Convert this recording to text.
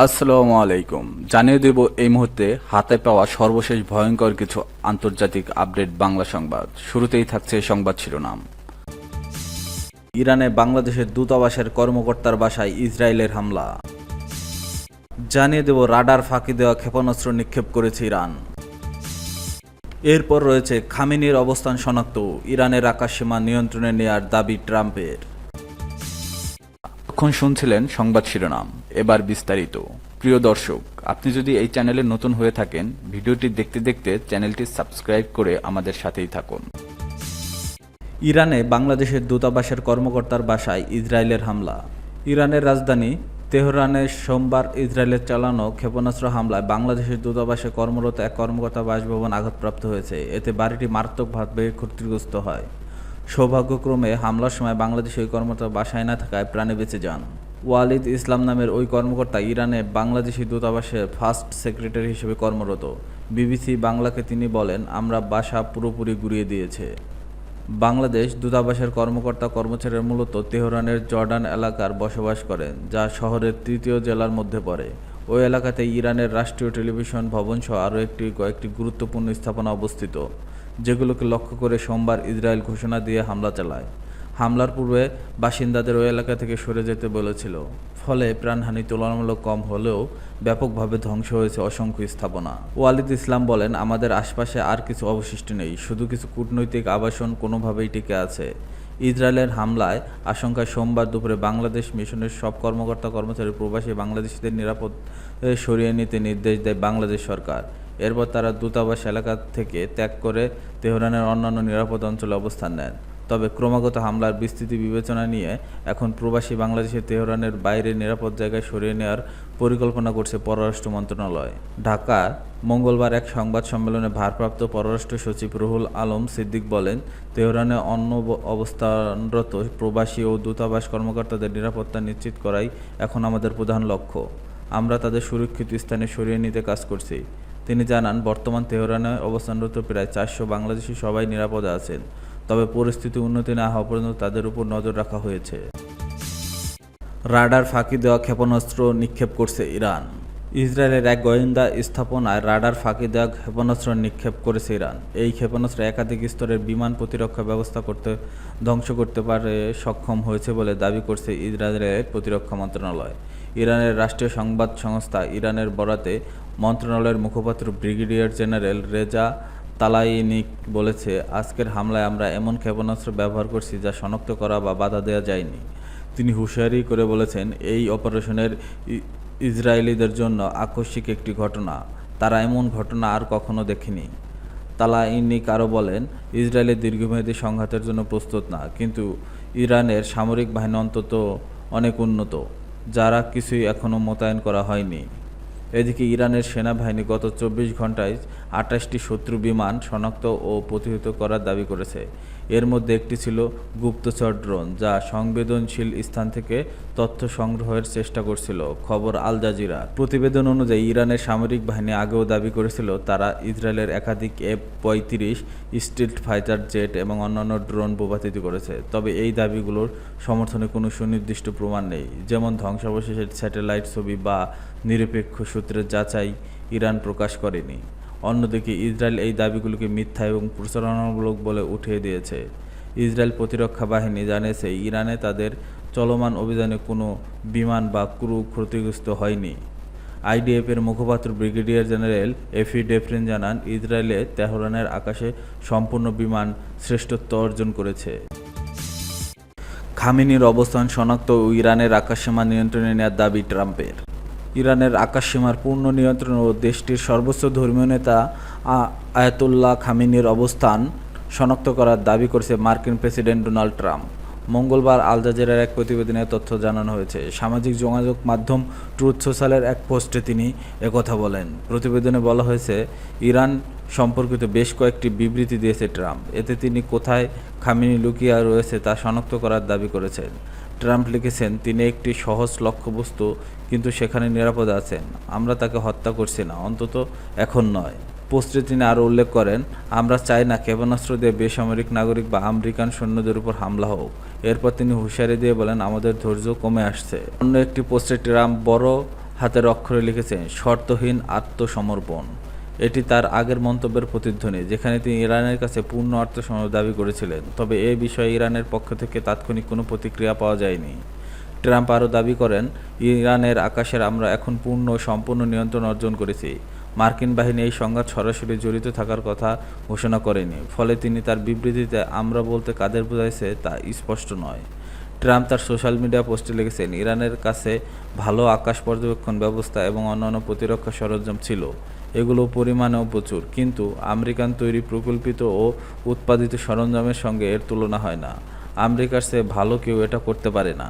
আসসালামু আলাইকুম। জানিয়ে দেব এই মুহূর্তে হাতে পাওয়া সর্বশেষ ভয়ঙ্কর কিছু আন্তর্জাতিক আপডেট বাংলা সংবাদ। শুরুতেই থাকছে সংবাদ শিরোনাম। ইরানে বাংলাদেশের দূতাবাসের কর্মকর্তার বাসায় ইসরায়েলের হামলা। জানিয়ে দেব রাডার ফাঁকি দেওয়া ক্ষেপণাস্ত্র নিক্ষেপ করেছে ইরান। এরপর রয়েছে খামেনির অবস্থান শনাক্ত, ইরানের আকাশসীমা নিয়ন্ত্রণে নেয়ার দাবি ট্রাম্পের। এখন শুনছিলেন সংবাদ শিরোনাম, এবার বিস্তারিত। প্রিয় দর্শক, আপনি যদি এই চ্যানেলে নতুন হয়ে থাকেন, ভিডিওটি দেখতে দেখতে চ্যানেলটি সাবস্ক্রাইব করে আমাদের সাথেই থাকুন। ইরানে বাংলাদেশের দূতাবাসের কর্মকর্তার বাসায় ইসরায়েলের হামলা। ইরানের রাজধানী তেহরানে সোমবার ইসরায়েলের চালানো ক্ষেপণাস্ত্র হামলায় বাংলাদেশের দূতাবাসে কর্মরত এক কর্মকর্তার বাসভবন আঘাতপ্রাপ্ত হয়েছে। এতে বাড়িটি মারাত্মকভাবে ক্ষতিগ্রস্ত হয়। সৌভাগ্যক্রমে হামলার সময় বাংলাদেশি ওই কর্মকর্তা বাসায় না থাকায় প্রাণে বেঁচে যান। ওয়ালিদ ইসলাম নামের ওই কর্মকর্তা ইরানে বাংলাদেশি দূতাবাসে ফার্স্ট সেক্রেটারি হিসেবে কর্মরত। বিবিসি বাংলাকে তিনি বলেন, আমরা বাসা পুরোপুরি গুঁড়িয়ে দিয়েছে। বাংলাদেশ দূতাবাসের কর্মকর্তা কর্মচারীরা মূলত তেহরানের জর্ডান এলাকার বসবাস করেন, যা শহরের তৃতীয় জেলার মধ্যে পড়ে। ওই এলাকাতে ইরানের রাষ্ট্রীয় টেলিভিশন ভবন সহ আরও কয়েকটি গুরুত্বপূর্ণ স্থাপনা অবস্থিত, যেগুলোকে লক্ষ্য করে সোমবার ইসরায়েল ঘোষণা দিয়ে হামলা চালায়। হামলার পূর্বে বাসিন্দাদের ওই এলাকা থেকে সরে যেতে বলেছিল, ফলে প্রাণহানি তুলনামূলক কম হলেও ব্যাপকভাবে ধ্বংস হয়েছে অসংখ্য স্থাপনা। ওয়ালিদ ইসলাম বলেন, আমাদের আশপাশে আর কিছু অবশিষ্ট নেই, শুধু কিছু কূটনৈতিক আবাসন কোনোভাবেই টিকে আছে। ইসরায়েলের হামলায় আশঙ্কায় সোমবার দুপুরে বাংলাদেশ মিশনের সব কর্মকর্তা কর্মচারী প্রবাসী বাংলাদেশিদের নিরাপদ সরিয়ে নিতে নির্দেশ দেয় বাংলাদেশ সরকার। এরপর তারা দূতাবাস এলাকা থেকে ত্যাগ করে তেহরানের অন্যান্য নিরাপদ অঞ্চলে অবস্থান নেন। তবে ক্রমাগত হামলার বিস্তৃতি বিবেচনা নিয়ে এখন প্রবাসী বাংলাদেশে তেহরানের বাইরে নিরাপদ জায়গায় সরিয়ে নেওয়ার পরিকল্পনা করছে পররাষ্ট্র মন্ত্রণালয়। ঢাকা মঙ্গলবার এক সংবাদ সম্মেলনে ভারপ্রাপ্ত পররাষ্ট্র সচিব রুহুল আলম সিদ্দিক বলেন, তেহরানে অবস্থানরত প্রবাসী ও দূতাবাস কর্মকর্তাদের নিরাপত্তা নিশ্চিত করাই এখন আমাদের প্রধান লক্ষ্য। আমরা তাদের সুরক্ষিত স্থানে সরিয়ে নিতে কাজ করছি। তিনি জানান, বর্তমান তেহরানে অবস্থানরত প্রায় 400 বাংলাদেশি সবাই নিরাপদে আছেন, তবে পরিস্থিতি উন্নতি না হওয়া পর্যন্ত তাদের উপর নজর রাখা হয়েছে। রাডার ফাঁকি দেওয়া ক্ষেপণাস্ত্র নিক্ষেপ করছে ইরান। ইসরায়েলের এক গোয়েন্দা স্থাপনায় রাডার ফাঁকি দেওয়া ক্ষেপণাস্ত্র নিক্ষেপ করেছে ইরান। এই ক্ষেপণাস্ত্র একাধিক স্তরের বিমান প্রতিরক্ষা ব্যবস্থা ধ্বংস করতে পারে সক্ষম হয়েছে বলে দাবি করছে ইসরায়েলের প্রতিরক্ষা মন্ত্রণালয়। ইরানের রাষ্ট্রীয় সংবাদ সংস্থা ইরানের বরাতে মন্ত্রণালয়ের মুখপাত্র ব্রিগেডিয়ার জেনারেল রেজা তালাইনিক বলেছে, আজকের হামলায় আমরা এমন ক্ষেপণাস্ত্র ব্যবহার করছি যা শনাক্ত করা বা বাধা দেওয়া যায়নি। তিনি হুঁশিয়ারি করে বলেছেন, এই অপারেশনের ইসরায়েলিদের জন্য আকস্মিক একটি ঘটনা, তারা এমন ঘটনা আর কখনো দেখেনি। তালাইনিক আরও বলেন, ইসরায়েলের দীর্ঘমেয়াদী সংঘাতের জন্য প্রস্তুত না, কিন্তু ইরানের সামরিক বাহিনী অন্তত অনেক উন্নত, যারা কিছুই এখনও মোতায়েন করা হয়নি। এদিকে ইরানের সেনাবাহিনী গত 24 ঘন্টায় 28টি শত্রু বিমান শনাক্ত ও প্রতিহত করার দাবি করেছে। এর মধ্যে একটি ছিল গুপ্তচর ড্রোন, যা সংবেদনশীল স্থান থেকে তথ্য সংগ্রহের চেষ্টা করছিল। খবর আল জাজিরা প্রতিবেদন অনুযায়ী ইরানের সামরিক বাহিনী আগেও দাবি করেছিল তারা ইসরায়েলের একাধিক F-35 স্টিলথ ফাইটার জেট এবং অন্যান্য ড্রোন ভূপাতিত করেছে। তবে এই দাবিগুলোর সমর্থনে কোনো সুনির্দিষ্ট প্রমাণ নেই, যেমন ধ্বংসাবশেষের স্যাটেলাইট ছবি বা নিরপেক্ষ সূত্রের যাচাই ইরান প্রকাশ করেনি। অন্যদিকে ইসরায়েল এই দাবিগুলোকে মিথ্যা এবং প্রচারণামূলক বলে উঠিয়ে দিয়েছে। ইসরায়েল প্রতিরক্ষা বাহিনী জানিয়েছে, ইরানে তাদের চলমান অভিযানে কোনো বিমান বা ক্রু ক্ষতিগ্রস্ত হয়নি। আইডিএফের মুখপাত্র ব্রিগেডিয়ার জেনারেল এফি ডেফরিন জানান, ইসরায়েলে তেহরানের আকাশে সম্পূর্ণ বিমান শ্রেষ্ঠত্ব অর্জন করেছে। খামেনির অবস্থান শনাক্ত ও ইরানের আকাশসীমা নিয়ন্ত্রণে নেওয়ার দাবি ট্রাম্পের। ইরানের আকাশসীমার পূর্ণ নিয়ন্ত্রণ ও দেশটির সর্বোচ্চ ধর্মীয় নেতা আয়াতুল্লাহ খামেনির অবস্থান শনাক্ত করার দাবি করেছে মার্কিন প্রেসিডেন্ট ডোনাল্ড ট্রাম্প। মঙ্গলবার আল জাজিরার এক প্রতিবেদনে তথ্য জানানো হয়েছে। সামাজিক যোগাযোগ মাধ্যম ট্রুথ সোশ্যালের এক পোস্টে তিনি একথা বলেন। প্রতিবেদনে বলা হয়েছে, ইরান সম্পর্কিত বেশ কয়েকটি বিবৃতি দিয়েছে ট্রাম্প। এতে তিনি কোথায় খামেনি লুকিয়ে রয়েছে তা শনাক্ত করার দাবি করেছেন। ট্রাম্প লিখেছেন, তিনি একটি সহজ লক্ষ্যবস্তু, কিন্তু সেখানে নিরাপদে আছেন। আমরা তাকে হত্যা করছি না, অন্তত এখন নয়। পোস্টে তিনি আরও উল্লেখ করেন, আমরা চাই না ক্ষেপণাস্ত্র দিয়ে বেসামরিক নাগরিক বা আমেরিকান সৈন্যদের উপর হামলা হোক। এরপর তিনি হুঁশিয়ারি দিয়ে বলেন, আমাদের ধৈর্য কমে আসছে। অন্য একটি পোস্টে ট্রাম্প বড় হাতের অক্ষরে লিখেছেন শর্তহীন আত্মসমর্পণ। এটি তার আগের মন্তব্যের প্রতিধ্বনি, যেখানে তিনি ইরানের কাছে পূর্ণ আত্মসমর্পণ দাবি করেছিলেন। তবে এ বিষয়ে ইরানের পক্ষ থেকে তাৎক্ষণিক কোনো প্রতিক্রিয়া পাওয়া যায়নি। ট্রাম্প আরও দাবি করেন, ইরানের আকাশের আমরা এখন পূর্ণ ও সম্পূর্ণ নিয়ন্ত্রণ অর্জন করেছি। মার্কিন বাহিনী এই সংঘাত সরাসরি জড়িত থাকার কথা ঘোষণা করেনি, ফলে তিনি তার বিবৃতিতে আমরা বলতে কাদের বোঝাইছে তা স্পষ্ট নয়। ট্রাম্প তার সোশ্যাল মিডিয়া পোস্টে লিখেছেন, ইরানের কাছে ভালো আকাশ পর্যবেক্ষণ ব্যবস্থা এবং অন্যান্য প্রতিরক্ষা সরঞ্জাম ছিল। এগুলো পরিমাণেও প্রচুর, কিন্তু আমেরিকান তৈরি প্রকল্পিত ও উৎপাদিত সরঞ্জামের সঙ্গে এর তুলনা হয় না। আমেরিকার চেয়ে ভালো কেউ এটা করতে পারে না।